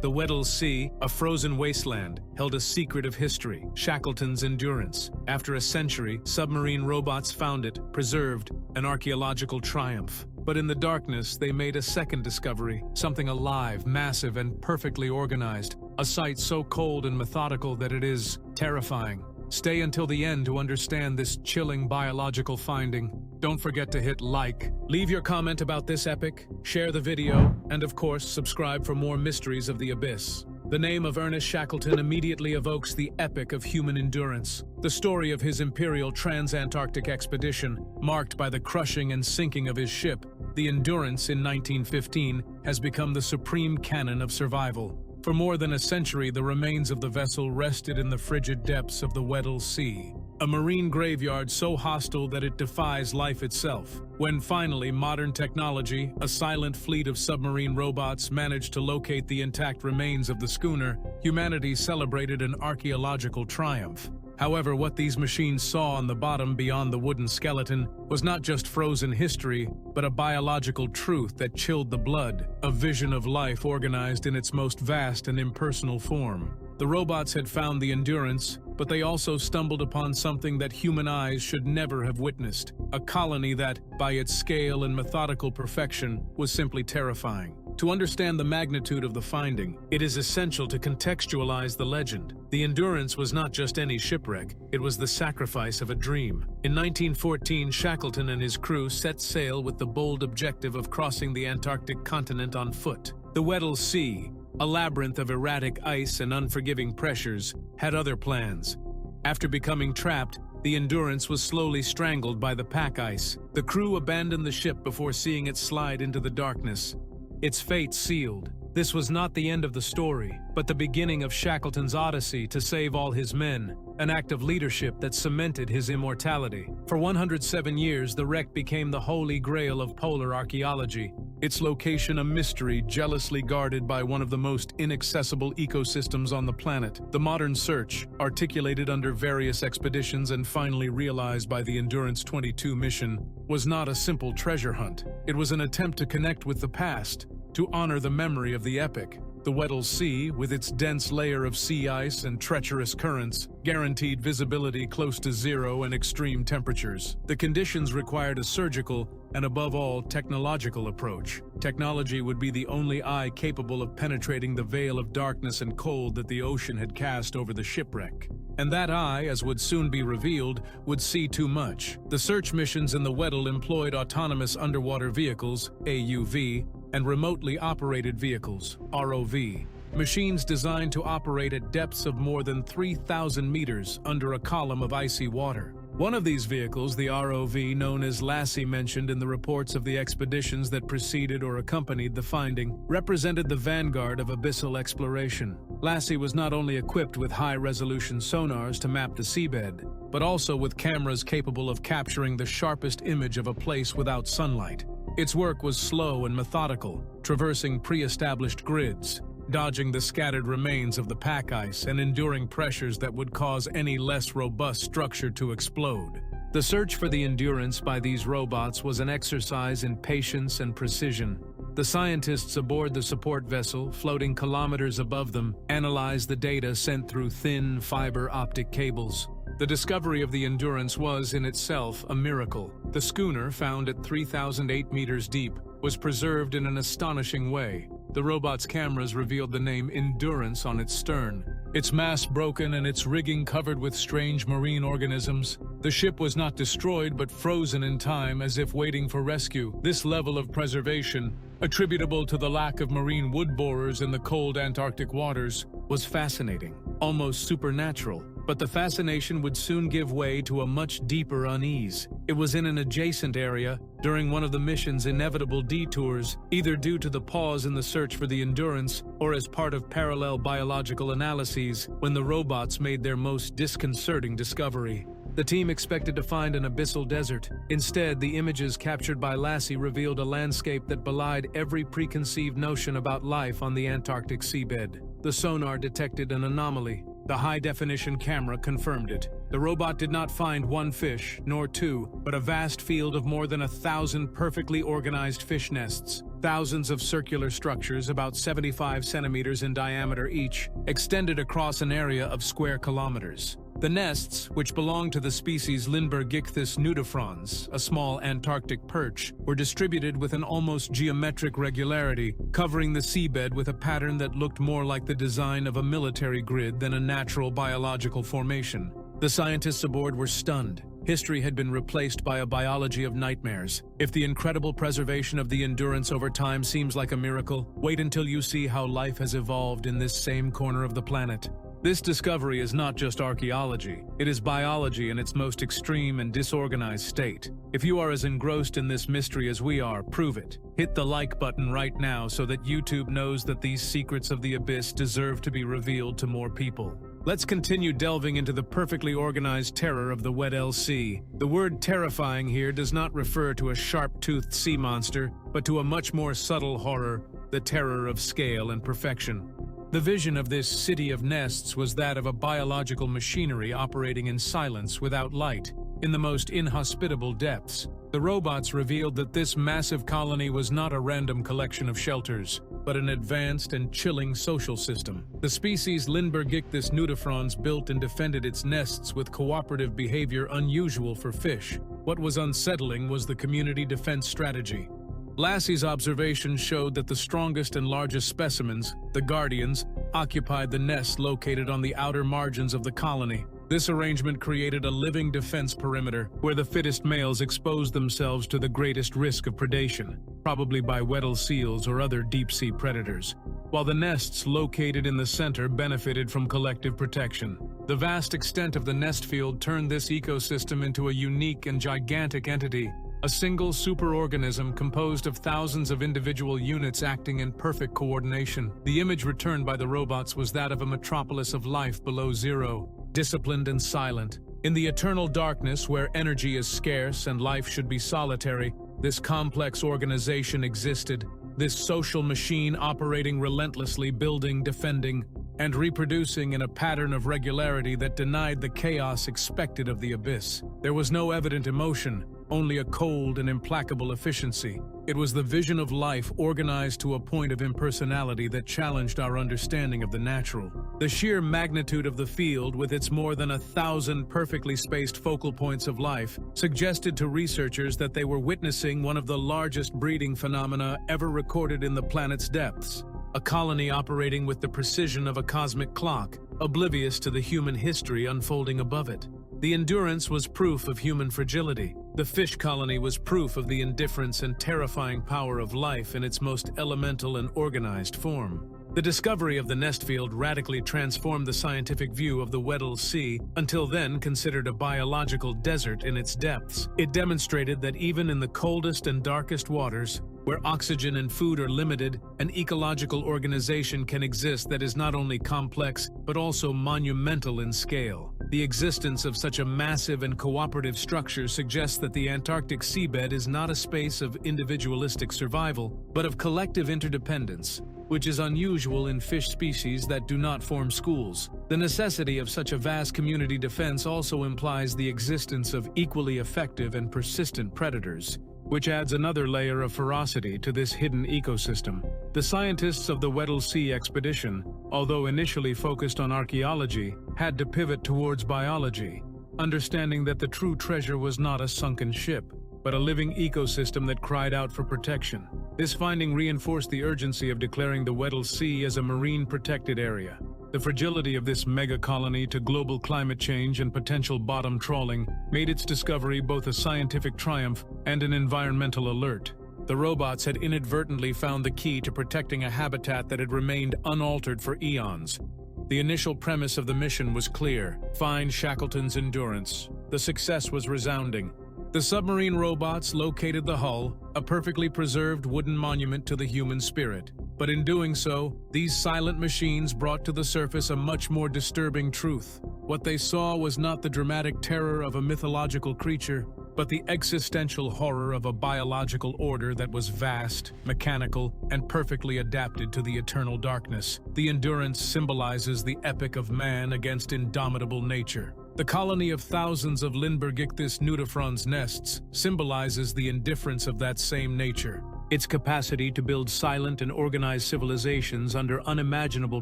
The Weddell Sea, a frozen wasteland, held a secret of history, Shackleton's endurance. After a century, submarine robots found it, preserved, an archaeological triumph. But in the darkness, they made a second discovery, something alive, massive, and perfectly organized. A sight so cold and methodical that it is terrifying. Stay until the end to understand this chilling biological finding. Don't forget to hit like, leave your comment about this epic, share the video, and of course, subscribe for more mysteries of the abyss. The name of Ernest Shackleton immediately evokes the epic of human endurance. The story of his imperial trans-Antarctic expedition, marked by the crushing and sinking of his ship, the Endurance in 1915, has become the supreme canon of survival. For more than a century, the remains of the vessel rested in the frigid depths of the Weddell Sea, a marine graveyard so hostile that it defies life itself. When finally modern technology, a silent fleet of submarine robots, managed to locate the intact remains of the schooner, humanity celebrated an archaeological triumph. However, what these machines saw on the bottom beyond the wooden skeleton was not just frozen history, but a biological truth that chilled the blood, a vision of life organized in its most vast and impersonal form. The robots had found the Endurance, but they also stumbled upon something that human eyes should never have witnessed, a colony that, by its scale and methodical perfection, was simply terrifying. To understand the magnitude of the finding, it is essential to contextualize the legend. The Endurance was not just any shipwreck, it was the sacrifice of a dream. In 1914, Shackleton and his crew set sail with the bold objective of crossing the Antarctic continent on foot. The Weddell Sea, a labyrinth of erratic ice and unforgiving pressures, had other plans. After becoming trapped, the Endurance was slowly strangled by the pack ice. The crew abandoned the ship before seeing it slide into the darkness. Its fate sealed. This was not the end of the story, but the beginning of Shackleton's odyssey to save all his men, an act of leadership that cemented his immortality. For 107 years, the wreck became the holy grail of polar archaeology, its location a mystery jealously guarded by one of the most inaccessible ecosystems on the planet. The modern search, articulated under various expeditions and finally realized by the Endurance 22 mission, was not a simple treasure hunt. It was an attempt to connect with the past, to honor the memory of the epic. The Weddell Sea, with its dense layer of sea ice and treacherous currents, guaranteed visibility close to zero and extreme temperatures. The conditions required a surgical and, above all, technological approach. Technology would be the only eye capable of penetrating the veil of darkness and cold that the ocean had cast over the shipwreck. And that eye, as would soon be revealed, would see too much. The search missions in the Weddell employed autonomous underwater vehicles, AUV, and remotely operated vehicles, ROV, machines designed to operate at depths of more than 3,000 meters under a column of icy water. One of these vehicles, the ROV known as Lassie mentioned in the reports of the expeditions that preceded or accompanied the finding, represented the vanguard of abyssal exploration. Lassie was not only equipped with high-resolution sonars to map the seabed, but also with cameras capable of capturing the sharpest image of a place without sunlight. Its work was slow and methodical, traversing pre-established grids, dodging the scattered remains of the pack ice and enduring pressures that would cause any less robust structure to explode. The search for the Endurance by these robots was an exercise in patience and precision. The scientists aboard the support vessel, floating kilometers above them, analyzed the data sent through thin fiber optic cables. The discovery of the Endurance was, in itself, a miracle. The schooner, found at 3,008 meters deep, was preserved in an astonishing way. The robot's cameras revealed the name Endurance on its stern, its mast broken and its rigging covered with strange marine organisms. The ship was not destroyed but frozen in time as if waiting for rescue. This level of preservation, attributable to the lack of marine wood borers in the cold Antarctic waters, was fascinating, almost supernatural. But the fascination would soon give way to a much deeper unease. It was in an adjacent area, during one of the mission's inevitable detours, either due to the pause in the search for the Endurance or as part of parallel biological analyses, when the robots made their most disconcerting discovery. The team expected to find an abyssal desert. Instead, the images captured by Lassie revealed a landscape that belied every preconceived notion about life on the Antarctic seabed. The sonar detected an anomaly. The high-definition camera confirmed it. The robot did not find one fish, nor two, but a vast field of more than 1,000 perfectly organized fish nests. Thousands of circular structures, about 75 centimeters in diameter each, extended across an area of square kilometers. The nests, which belonged to the species Lindbergh-ichthys nudifrons, a small Antarctic perch, were distributed with an almost geometric regularity, covering the seabed with a pattern that looked more like the design of a military grid than a natural biological formation. The scientists aboard were stunned. History had been replaced by a biology of nightmares. If the incredible preservation of the Endurance over time seems like a miracle, wait until you see how life has evolved in this same corner of the planet. This discovery is not just archaeology, it is biology in its most extreme and disorganized state. If you are as engrossed in this mystery as we are, prove it. Hit the like button right now so that YouTube knows that these secrets of the abyss deserve to be revealed to more people. Let's continue delving into the perfectly organized terror of the Weddell Sea. The word terrifying here does not refer to a sharp-toothed sea monster, but to a much more subtle horror, the terror of scale and perfection. The vision of this city of nests was that of a biological machinery operating in silence without light, in the most inhospitable depths. The robots revealed that this massive colony was not a random collection of shelters, but an advanced and chilling social system. The species Lindbergh-ichthys nudifrons built and defended its nests with cooperative behavior unusual for fish. What was unsettling was the community defense strategy. Lassie's observations showed that the strongest and largest specimens, the guardians, occupied the nests located on the outer margins of the colony. This arrangement created a living defense perimeter where the fittest males exposed themselves to the greatest risk of predation, probably by Weddell seals or other deep-sea predators, while the nests located in the center benefited from collective protection. The vast extent of the nest field turned this ecosystem into a unique and gigantic entity, a single superorganism composed of thousands of individual units acting in perfect coordination. The image returned by the robots was that of a metropolis of life below zero, disciplined and silent. In the eternal darkness where energy is scarce and life should be solitary, this complex organization existed, this social machine operating relentlessly, building, defending, and reproducing in a pattern of regularity that denied the chaos expected of the abyss. There was no evident emotion, only a cold and implacable efficiency. It was the vision of life organized to a point of impersonality that challenged our understanding of the natural. The sheer magnitude of the field, with its more than 1,000 perfectly spaced focal points of life, suggested to researchers that they were witnessing one of the largest breeding phenomena ever recorded in the planet's depths. A colony operating with the precision of a cosmic clock, oblivious to the human history unfolding above it. The Endurance was proof of human fragility. The fish colony was proof of the indifference and terrifying power of life in its most elemental and organized form. The discovery of the nest field radically transformed the scientific view of the Weddell Sea, until then considered a biological desert in its depths. It demonstrated that even in the coldest and darkest waters, where oxygen and food are limited, an ecological organization can exist that is not only complex, but also monumental in scale. The existence of such a massive and cooperative structure suggests that the Antarctic seabed is not a space of individualistic survival, but of collective interdependence, which is unusual in fish species that do not form schools. The necessity of such a vast community defense also implies the existence of equally effective and persistent predators, which adds another layer of ferocity to this hidden ecosystem. The scientists of the Weddell Sea expedition, although initially focused on archaeology, had to pivot towards biology, understanding that the true treasure was not a sunken ship, but a living ecosystem that cried out for protection. This finding reinforced the urgency of declaring the Weddell Sea as a marine protected area. The fragility of this mega-colony to global climate change and potential bottom trawling made its discovery both a scientific triumph and an environmental alert. The robots had inadvertently found the key to protecting a habitat that had remained unaltered for eons. The initial premise of the mission was clear: find Shackleton's Endurance. The success was resounding. The submarine robots located the hull, a perfectly preserved wooden monument to the human spirit. But in doing so, these silent machines brought to the surface a much more disturbing truth. What they saw was not the dramatic terror of a mythological creature, but the existential horror of a biological order that was vast, mechanical, and perfectly adapted to the eternal darkness. The Endurance symbolizes the epic of man against indomitable nature. The colony of thousands of Lindbergh-ichthys nudifrons nests symbolizes the indifference of that same nature. its capacity to build silent and organized civilizations under unimaginable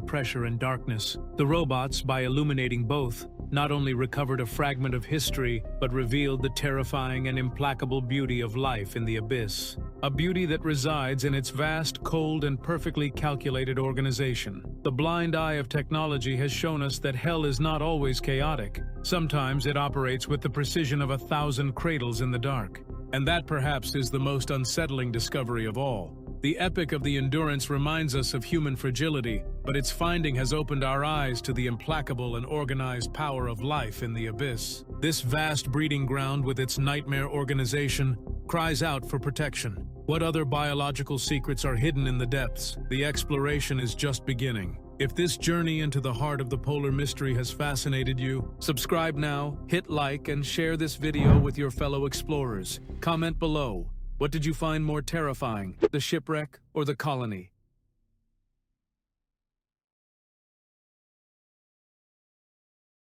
pressure and darkness. The robots, by illuminating both, not only recovered a fragment of history, but revealed the terrifying and implacable beauty of life in the abyss. A beauty that resides in its vast, cold, and perfectly calculated organization. The blind eye of technology has shown us that hell is not always chaotic. Sometimes it operates with the precision of 1,000 cradles in the dark. And that perhaps is the most unsettling discovery of all. The epic of the Endurance reminds us of human fragility, but its finding has opened our eyes to the implacable and organized power of life in the abyss. This vast breeding ground with its nightmare organization cries out for protection. What other biological secrets are hidden in the depths? The exploration is just beginning. If this journey into the heart of the polar mystery has fascinated you, subscribe now, hit like, and share this video with your fellow explorers. Comment below. What did you find more terrifying, the shipwreck or the colony?